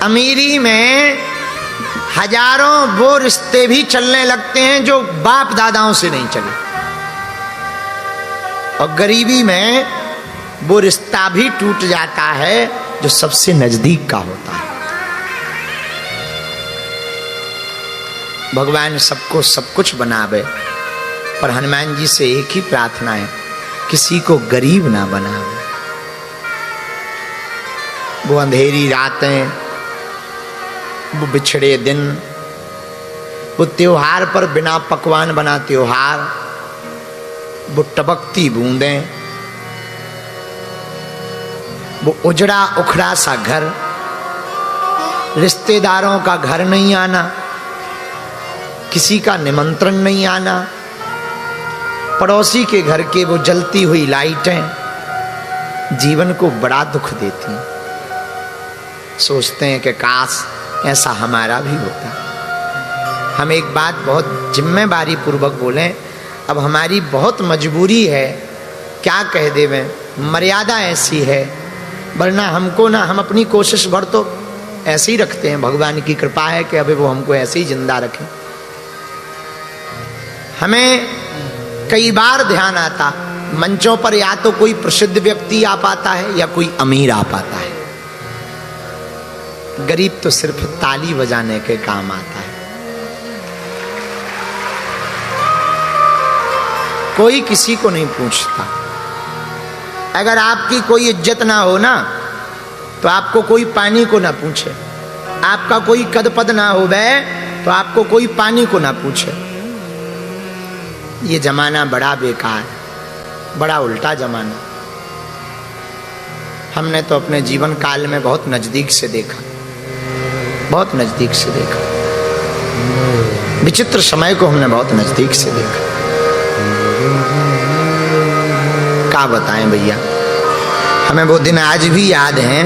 अमीरी में हजारों वो रिश्ते भी चलने लगते हैं जो बाप दादाओं से नहीं चले, और गरीबी में वो रिश्ता भी टूट जाता है जो सबसे नजदीक का होता है। भगवान सबको सब कुछ बनावे, पर हनुमान जी से एक ही प्रार्थना है, किसी को गरीब ना बनावे। वो अंधेरी रातें, वो बिछड़े दिन, वो त्योहार पर बिना पकवान बना त्योहार, वो टपकती बूंदें, वो उजड़ा उखड़ा सा घर, रिश्तेदारों का घर नहीं आना, किसी का निमंत्रण नहीं आना, पड़ोसी के घर के वो जलती हुई लाइटें जीवन को बड़ा दुख देती हैं। सोचते हैं कि काश ऐसा हमारा भी होता। हम एक बात बहुत जिम्मेदारी पूर्वक बोलें, अब हमारी बहुत मजबूरी है, क्या कह देवें, मर्यादा ऐसी है, वरना हमको ना, हम अपनी कोशिश भर तो ऐसे ही रखते हैं। भगवान की कृपा है कि अभी वो हमको ऐसे ही जिंदा रखें। हमें कई बार ध्यान आता, मंचों पर या तो कोई प्रसिद्ध व्यक्ति आ पाता है या कोई अमीर आ पाता है, गरीब तो सिर्फ ताली बजाने के काम आता है। कोई किसी को नहीं पूछता। अगर आपकी कोई इज्जत ना हो ना, तो आपको कोई पानी को ना पूछे। आपका कोई कद पद ना हो वह, तो आपको कोई पानी को ना पूछे। ये जमाना बड़ा बेकार, बड़ा उल्टा जमाना। हमने तो अपने जीवन काल में बहुत नजदीक से देखा, बहुत नजदीक से देखा। विचित्र समय को हमने बहुत नजदीक से देखा। क्या बताएं भैया, हमें वो दिन आज भी याद हैं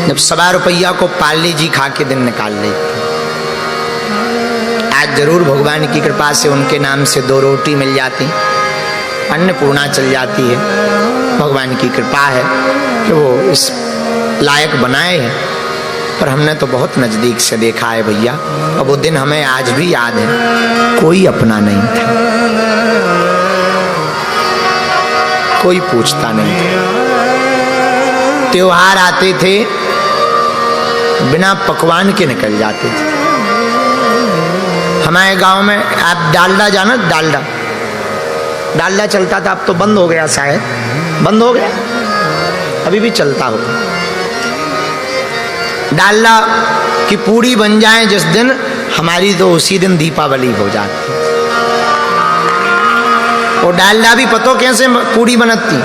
जब 1.25 रुपया को पार्ले जी खा के दिन निकाल लेते। आज जरूर भगवान की कृपा से उनके नाम से 2 रोटी मिल जाती, अन्नपूर्णा चल जाती है। भगवान की कृपा है कि वो इस लायक बनाए हैं, पर हमने तो बहुत नजदीक से देखा है भैया। और वो दिन हमें आज भी याद है। कोई अपना नहीं था, कोई पूछता नहीं था। त्योहार आते थे, बिना पकवान के निकल जाते थे। हमारे गांव में आप डालडा जाना, डालडा चलता था, अब तो बंद हो गया, शायद बंद हो गया, अभी भी चलता होगा। डालडा की पूड़ी बन जाए जिस दिन, हमारी तो उसी दिन दीपावली हो जाती। और डालडा भी पतो कैसे पूड़ी बनती।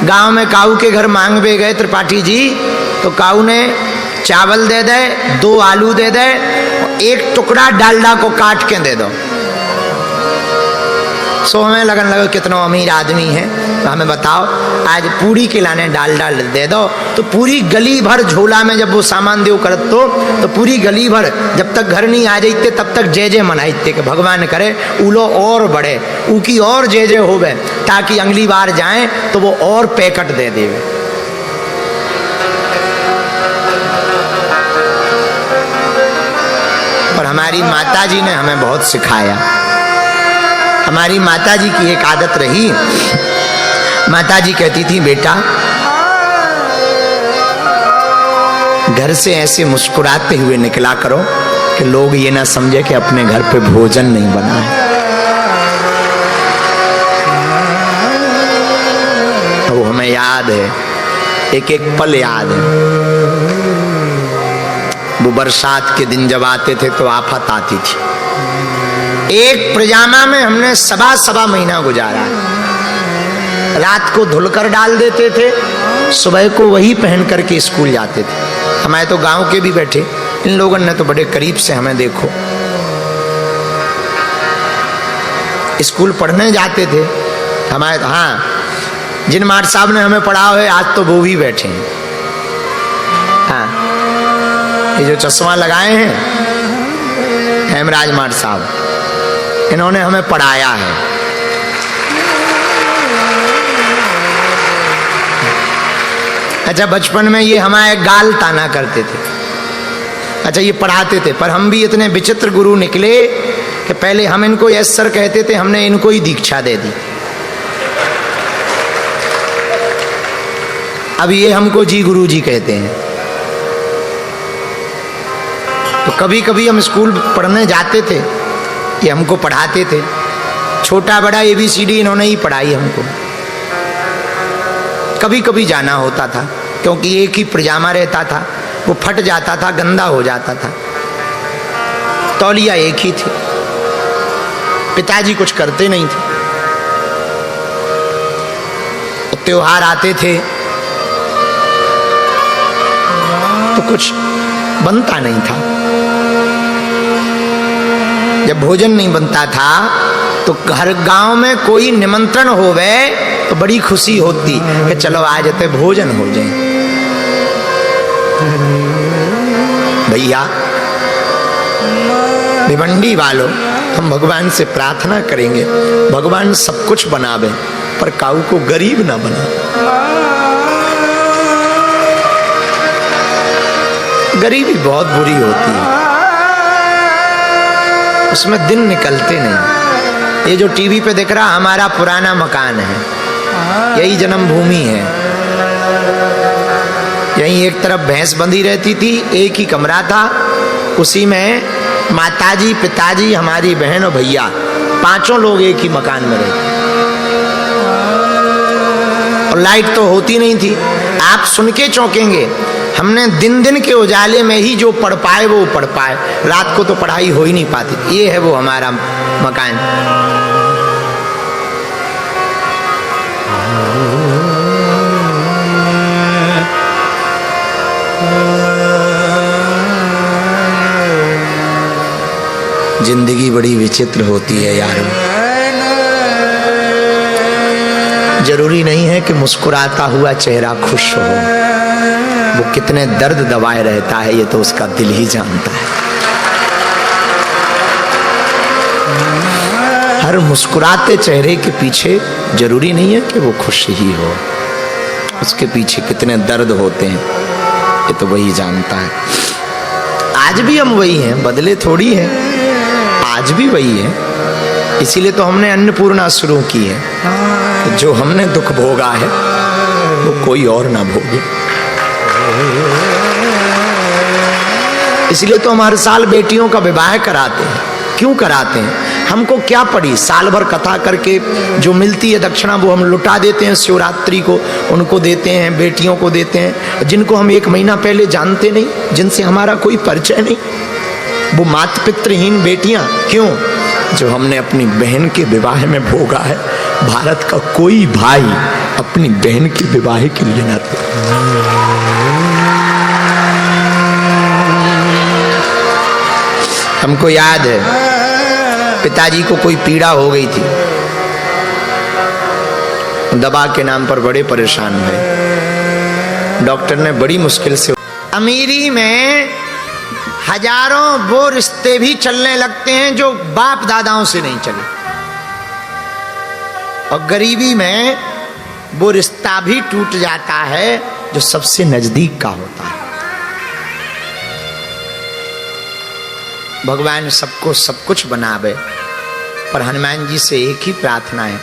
गांव में काऊ के घर मांग पे गए त्रिपाठी जी, तो काऊ ने चावल दे दे, 2 आलू दे दे, एक टुकड़ा डालडा को काट के दे दो। सो हमें लगन लगा कितना अमीर आदमी है, तो हमें बताओ आज पूरी के लाने डालडा दे दो। तो पूरी गली भर झोला में जब वो सामान दे करत तो पूरी गली भर जब तक घर नहीं आ जाते तब तक जय जय मनाते कि भगवान करे उलो और बढ़े, ऊकी और जय जय होवे, ताकि अगली बार जाए तो वो और पैकेट दे देवे। पर हमारी माता जी ने हमें बहुत सिखाया। हमारी माता जी की एक आदत रही, माता जी कहती थी बेटा घर से ऐसे मुस्कुराते हुए निकला करो कि लोग ये ना समझे कि अपने घर पे भोजन नहीं बना है। वो हमें याद है, एक एक पल याद है। वो बरसात के दिन जब आते थे तो आफत आती थी। एक प्रजामा में हमने सवा महीना गुजारा। रात को धुलकर डाल देते थे, सुबह को वही पहन करके स्कूल जाते थे। हमारे तो गांव के भी बैठे, इन लोगों ने तो बड़े करीब से हमें देखो। स्कूल पढ़ने जाते थे हमारे, हाँ जिन मार साहब ने हमें पढ़ाया है आज तो वो भी बैठे हैं। हाँ ये जो चश्मा लगाए हैं हेमराज मार साहब, इन्होंने हमें पढ़ाया है। अच्छा बचपन में ये हमारे गाल ताना करते थे, अच्छा ये पढ़ाते थे, पर हम भी इतने विचित्र गुरु निकले कि पहले हम इनको यस सर कहते थे, हमने इनको ही दीक्षा दे दी। अब ये हमको जी गुरु जी कहते हैं। तो कभी कभी हम स्कूल पढ़ने जाते थे, ये हमको पढ़ाते थे, छोटा बड़ा ABCD इन्होंने ही पढ़ाई हमको। कभी कभी जाना होता था क्योंकि एक ही पजामा रहता था, वो फट जाता था, गंदा हो जाता था, तौलिया एक ही थी, पिताजी कुछ करते नहीं थे। त्योहार आते थे तो कुछ बनता नहीं था, जब भोजन नहीं बनता था तो हर गांव में कोई निमंत्रण होवे तो बड़ी खुशी होती कि चलो आज ते भोजन हो जाए। भैया भिवंडी वालों, हम भगवान से प्रार्थना करेंगे भगवान सब कुछ बनावे पर काऊ को गरीब ना बना। गरीबी बहुत बुरी होती है, उसमें दिन निकलते नहीं। ये जो टीवी पे दिख रहा हमारा पुराना मकान है, यही जन्मभूमि है। यहीं एक तरफ भैंस बंधी रहती थी, एक ही कमरा था, उसी में माताजी, पिताजी, हमारी बहन और भैया, पांचों लोग एक ही मकान में रहते। और लाइट तो होती नहीं थी। आप सुन के चौंकेंगे, हमने दिन दिन के उजाले में ही जो पढ़ पाए वो पढ़ पाए, रात को तो पढ़ाई हो ही नहीं पाती। ये है वो हमारा मकान। जिंदगी बड़ी विचित्र होती है यार। जरूरी नहीं है कि मुस्कुराता हुआ चेहरा खुश हो, वो कितने दर्द दबाए रहता है ये तो उसका दिल ही जानता है। हर मुस्कुराते चेहरे के पीछे जरूरी नहीं है कि वो खुश ही हो, उसके पीछे कितने दर्द होते हैं ये तो वही जानता है। आज भी हम वही हैं, बदले थोड़ी हैं, आज भी वही है। इसीलिए तो हमने अन्नपूर्णा शुरू की है, जो हमने दुख भोगा है वो कोई और ना भोगे। इसलिए तो हम हर साल बेटियों का विवाह कराते हैं। क्यों कराते हैं? हमको क्या पड़ी, साल भर कथा करके जो मिलती है दक्षिणा वो हम लुटा देते हैं, शिवरात्रि को उनको देते हैं, बेटियों को देते हैं, जिनको हम 1 महीना पहले जानते नहीं, जिनसे हमारा कोई परिचय नहीं। वो मात पितृहीन बेटियां क्यों? जो हमने अपनी बहन के विवाह में भोगा है। भारत का कोई भाई अपनी बहन के विवाह के लिए न थे। हमको याद है पिताजी को कोई पीड़ा हो गई थी, दवा के नाम पर बड़े परेशान हुए। डॉक्टर ने बड़ी मुश्किल से, अमीरी में हजारों वो रिश्ते भी चलने लगते हैं जो बाप दादाओं से नहीं चले, और गरीबी में वो रिश्ता भी टूट जाता है जो सबसे नजदीक का होता है। भगवान सबको सब कुछ बनावे, पर हनुमान जी से एक ही प्रार्थना है,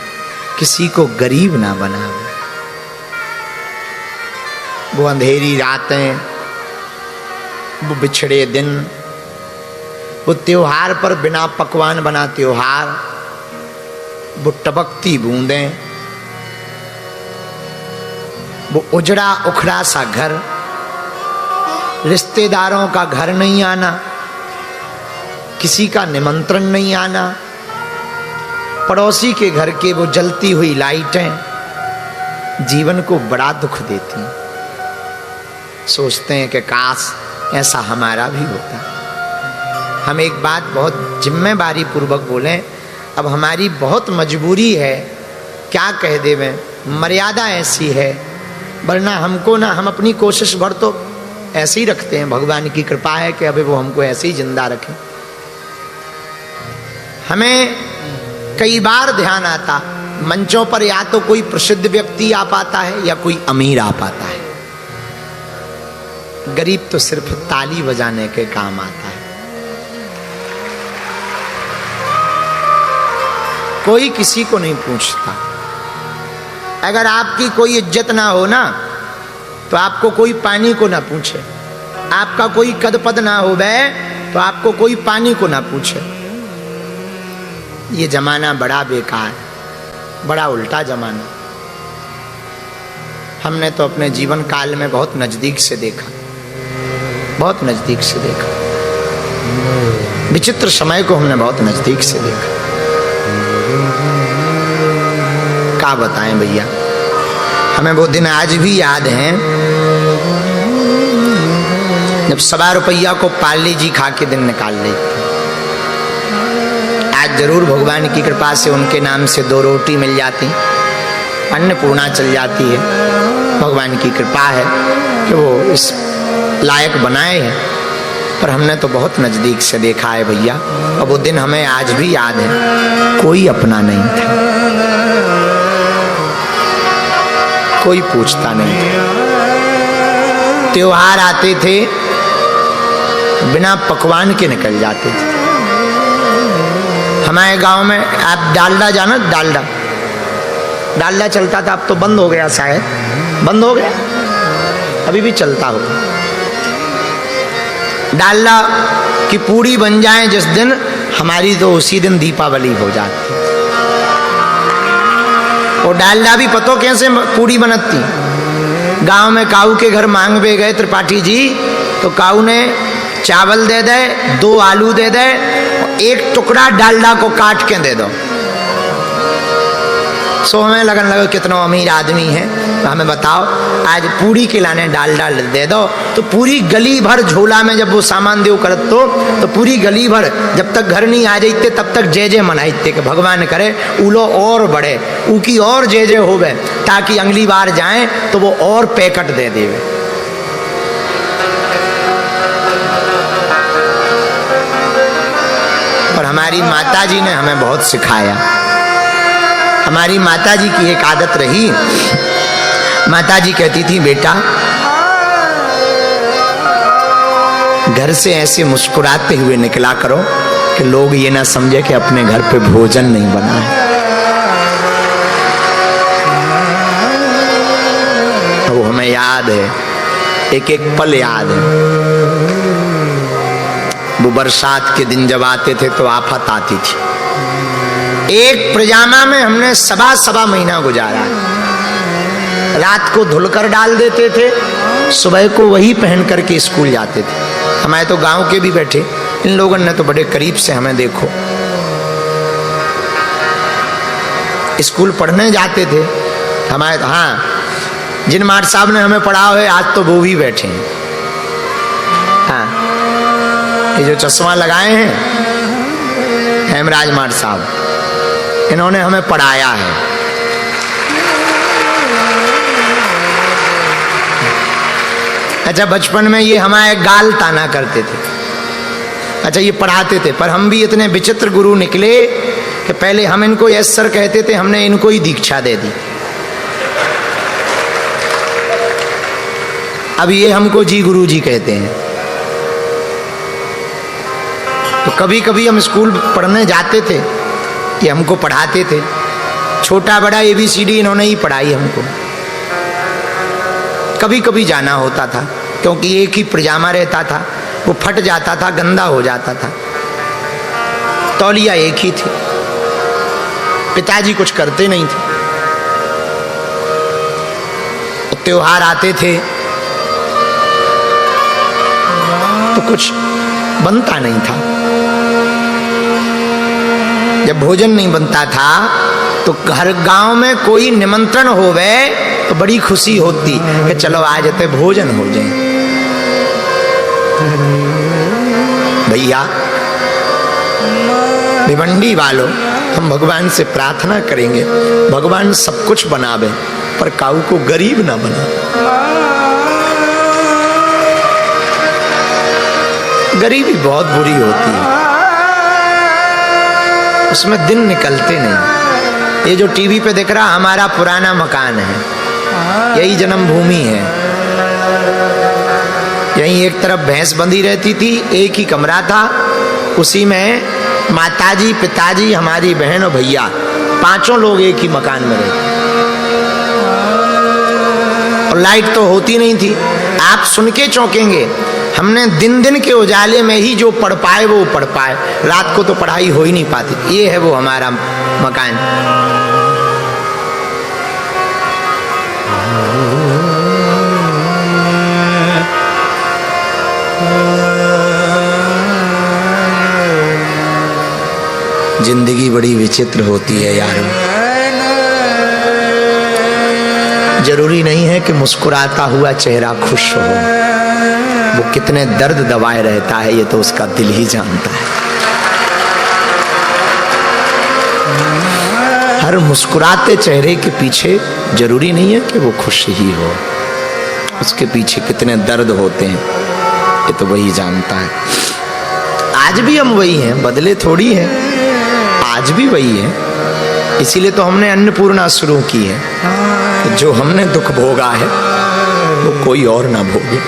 किसी को गरीब ना बनावे। वो अंधेरी रातें, वो बिछड़े दिन, वो त्योहार पर बिना पकवान बना त्योहार, वो टपकती बूंदें, वो उजड़ा उखड़ा सा घर, रिश्तेदारों का घर नहीं आना, किसी का निमंत्रण नहीं आना, पड़ोसी के घर के वो जलती हुई लाइटें जीवन को बड़ा दुख देती हैं। सोचते हैं कि काश ऐसा हमारा भी होता। हम एक बात बहुत जिम्मेदारी पूर्वक बोलें, अब हमारी बहुत मजबूरी है, क्या कह देवें, मर्यादा ऐसी है, वरना हमको ना, हम अपनी कोशिश भर तो ऐसे ही रखते हैं। भगवान की कृपा है कि अभी वो हमको ऐसे ही जिंदा रखें। हमें कई बार ध्यान आता, मंचों पर या तो कोई प्रसिद्ध व्यक्ति आ पाता है या कोई अमीर आ पाता है। गरीब तो सिर्फ ताली बजाने के काम आता है। कोई किसी को नहीं पूछता। अगर आपकी कोई इज्जत ना हो ना, तो आपको कोई पानी को ना पूछे। आपका कोई कद पद ना हो बे, तो आपको कोई पानी को ना पूछे। ये जमाना बड़ा बेकार, बड़ा उल्टा जमाना। हमने तो अपने जीवन काल में बहुत नजदीक से देखा, बहुत नजदीक से देखा। विचित्र समय को हमने बहुत नजदीक से देखा। क्या बताएं भैया, हमें वो दिन आज भी याद हैं जब 1.25 रुपया को पाली जी खा के दिन निकाल लेते। आज जरूर भगवान की कृपा से उनके नाम से 2 रोटी मिल जाती, अन्नपूर्णा चल जाती है। भगवान की कृपा है कि वो इस लायक बनाए हैं, पर हमने तो बहुत नजदीक से देखा है भैया। और वो दिन हमें आज भी याद है। कोई अपना नहीं था, कोई पूछता नहीं था। त्योहार आते थे, बिना पकवान के निकल जाते थे। हमारे गांव में आप डालडा जाना, डालडा डालडा चलता था, अब तो बंद हो गया, शायद बंद हो गया, अभी भी चलता होगा। डालडा की पूड़ी बन जाए जिस दिन, हमारी तो उसी दिन दीपावली हो जाती। और डालडा भी पतो कैसे पूड़ी बनती। गांव में काऊ के घर मांगवे गए त्रिपाठी जी, तो काऊ ने चावल दे दे, 2 आलू दे दे, 1 टुकड़ा डालडा को काट के दे दो। सो हमें लगन लगा कितना अमीर आदमी है, तो हमें बताओ आज पूरी के लाने डालडा दे दो। तो पूरी गली भर झोला में जब वो सामान देव करत तो पूरी गली भर जब तक घर नहीं आ जाते तब तक जय जय मनाते कि भगवान करे उलो और बढ़े, ऊकी और जय जय होवे, ताकि अगली बार जाएं तो वो और पैकेट दे देवे। और हमारी माता जी ने हमें बहुत सिखाया। हमारी माता जी की एक आदत रही, माता जी कहती थी बेटा घर से ऐसे मुस्कुराते हुए निकला करो कि लोग ये ना समझे कि अपने घर पे भोजन नहीं बना है। वो हमें याद है, एक एक पल याद है। वो बरसात के दिन जब आते थे तो आफत आती थी। एक प्रजामा में हमने सवा महीना गुजारा। रात को धुलकर डाल देते थे, सुबह को वही पहन करके स्कूल जाते थे। हमारे तो गांव के भी बैठे, इन लोगों ने तो बड़े करीब से हमें देखो। स्कूल पढ़ने जाते थे हमारे, हाँ जिन मार साहब ने हमें पढ़ा है आज तो वो भी बैठे हैं। हाँ ये जो चश्मा लगाए हैं हेमराज मार साहब, इन्होंने हमें पढ़ाया है। अच्छा बचपन में ये हमारे गाल ताना करते थे। अच्छा ये पढ़ाते थे, पर हम भी इतने विचित्र गुरु निकले कि पहले हम इनको यस सर कहते थे, हमने इनको ही दीक्षा दे दी। अब ये हमको जी गुरु जी कहते हैं। तो कभी कभी हम स्कूल पढ़ने जाते थे, ये हमको पढ़ाते थे। छोटा बड़ा ABCD इन्होंने ही पढ़ाई हमको। कभी कभी जाना होता था क्योंकि एक ही पजामा रहता था, वो फट जाता था, गंदा हो जाता था। तौलिया एक ही थी, पिताजी कुछ करते नहीं थे। त्योहार आते थे तो कुछ बनता नहीं था। जब भोजन नहीं बनता था तो हर गांव में कोई निमंत्रण होवे तो बड़ी खुशी होती कि चलो आज ते भोजन हो जाए। भैया भिवंडी वालों, हम भगवान से प्रार्थना करेंगे भगवान सब कुछ बनावे पर काऊ को गरीब ना बना। गरीबी बहुत बुरी होती है, उसमें दिन निकलते नहीं। ये जो टीवी पे दिख रहा हमारा पुराना मकान है, यही जन्मभूमि है। वहीं एक तरफ भैंस बंधी रहती थी, एक ही कमरा था, उसी में माताजी, पिताजी, हमारी बहन और भैया, पांचों लोग एक ही मकान में रहते। और लाइट तो होती नहीं थी। आप सुन के चौंकेंगे, हमने दिन दिन के उजाले में ही जो पढ़ पाए वो पढ़ पाए, रात को तो पढ़ाई हो ही नहीं पाती। ये है वो हमारा मकान। जिंदगी बड़ी विचित्र होती है यार। जरूरी नहीं है कि मुस्कुराता हुआ चेहरा खुश हो, वो कितने दर्द दबाए रहता है ये तो उसका दिल ही जानता है। हर मुस्कुराते चेहरे के पीछे जरूरी नहीं है कि वो खुश ही हो, उसके पीछे कितने दर्द होते हैं ये तो वही जानता है। आज भी हम वही हैं, बदले थोड़ी हैं, आज भी वही है। इसीलिए तो हमने अन्नपूर्णा शुरू की है, जो हमने दुख भोगा है वो कोई और ना भोगे।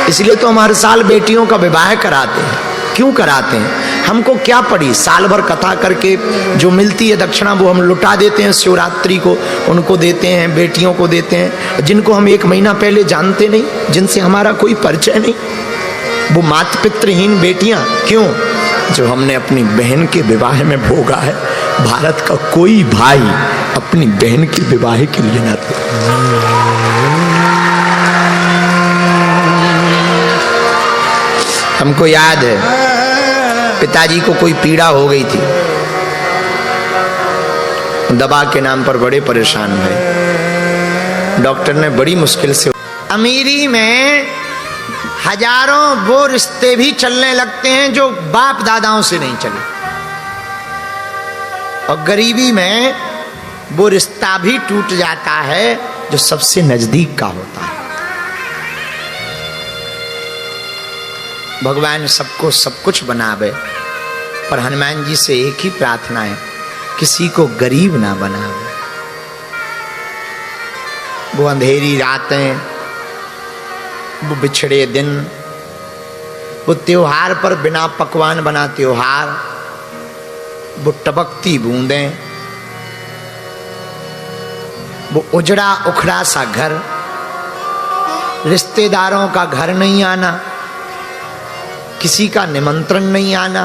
इसलिए तो हम हर साल बेटियों का विवाह कराते हैं। क्यों कराते हैं? हमको क्या पड़ी, साल भर कथा करके जो मिलती है दक्षिणा वो हम लुटा देते हैं, शिवरात्रि को उनको देते हैं, बेटियों को देते हैं, जिनको हम 1 महीना पहले जानते नहीं, जिनसे हमारा कोई परिचय नहीं। वो माता पितृहीन बेटियां, क्यों? जो हमने अपनी बहन के विवाह में भोगा है। भारत का कोई भाई अपनी बहन के विवाह के लिए ना था। हमको याद है पिताजी को कोई पीड़ा हो गई थी, दवा के नाम पर बड़े परेशान हुए। डॉक्टर ने बड़ी मुश्किल से, अमीरी में हजारों वो रिश्ते भी चलने लगते हैं जो बाप दादाओं से नहीं चले, और गरीबी में वो रिश्ता भी टूट जाता है जो सबसे नजदीक का होता है। भगवान सबको सब कुछ बनावे, पर हनुमान जी से एक ही प्रार्थना है, किसी को गरीब ना बनावे। वो अंधेरी रातें, वो बिछड़े दिन, वो त्योहार पर बिना पकवान बना त्योहार, वो टपकती बूंदें, वो उजड़ा उखड़ा सा घर, रिश्तेदारों का घर नहीं आना, किसी का निमंत्रण नहीं आना,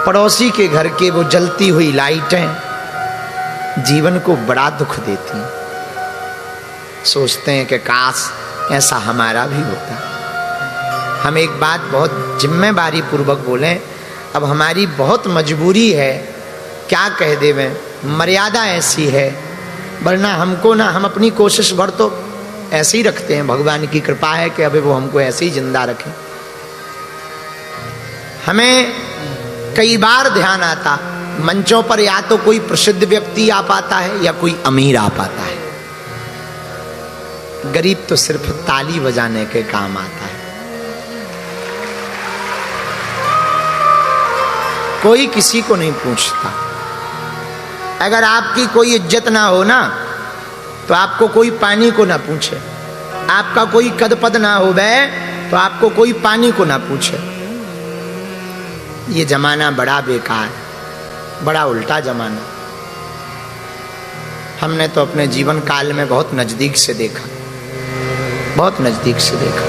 पड़ोसी के घर के वो जलती हुई लाइटें जीवन को बड़ा दुख देती हैं। सोचते हैं कि काश ऐसा हमारा भी होता। हम एक बात बहुत जिम्मेदारी पूर्वक बोलें, अब हमारी बहुत मजबूरी है, क्या कह देवें, मर्यादा ऐसी है, वरना हमको ना, हम अपनी कोशिश भर तो ऐसे ही रखते हैं। भगवान की कृपा है कि अभी वो हमको ऐसे ही जिंदा रखें। हमें कई बार ध्यान आता, मंचों पर या तो कोई प्रसिद्ध व्यक्ति आ पाता है या कोई अमीर आ पाता है, गरीब तो सिर्फ ताली बजाने के काम आता है। कोई किसी को नहीं पूछता। अगर आपकी कोई इज्जत ना हो ना, तो आपको कोई पानी को ना पूछे। आपका कोई कद पद ना हो बे, तो आपको कोई पानी को ना पूछे। ये जमाना बड़ा बेकार, बड़ा उल्टा जमाना। हमने तो अपने जीवन काल में बहुत नजदीक से देखा, बहुत नजदीक से देखा।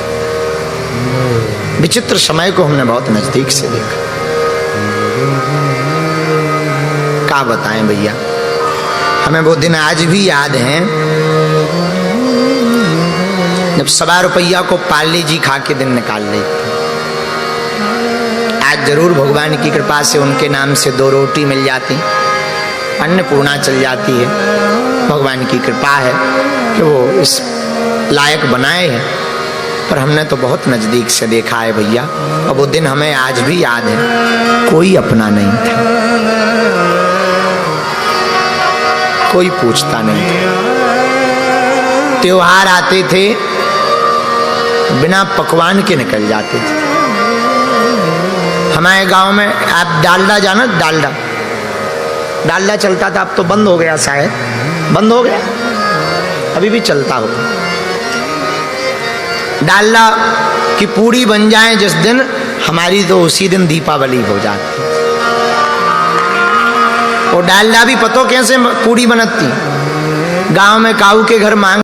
विचित्र समय को हमने बहुत नजदीक से देखा। क्या बताएं भैया, हमें वो दिन आज भी याद हैं जब 1.25 रुपया को पार्ले जी खा के दिन निकाल लेते। आज जरूर भगवान की कृपा से उनके नाम से 2 रोटी मिल जाती, अन्नपूर्णा चल जाती है। भगवान की कृपा है कि वो इस लायक बनाए हैं, पर हमने तो बहुत नजदीक से देखा है भैया। और वो दिन हमें आज भी याद है। कोई अपना नहीं था, कोई पूछता नहीं था। त्योहार आते थे, बिना पकवान के निकल जाते थे। हमारे गांव में आप डालडा जाना, डालडा चलता था, अब तो बंद हो गया, शायद बंद हो गया। अभी भी चलता होगा। डालडा की पूड़ी बन जाए जिस दिन, हमारी तो उसी दिन दीपावली हो जाती। और डालडा भी पतो कैसे पूड़ी बनती, गांव में काऊ के घर मांग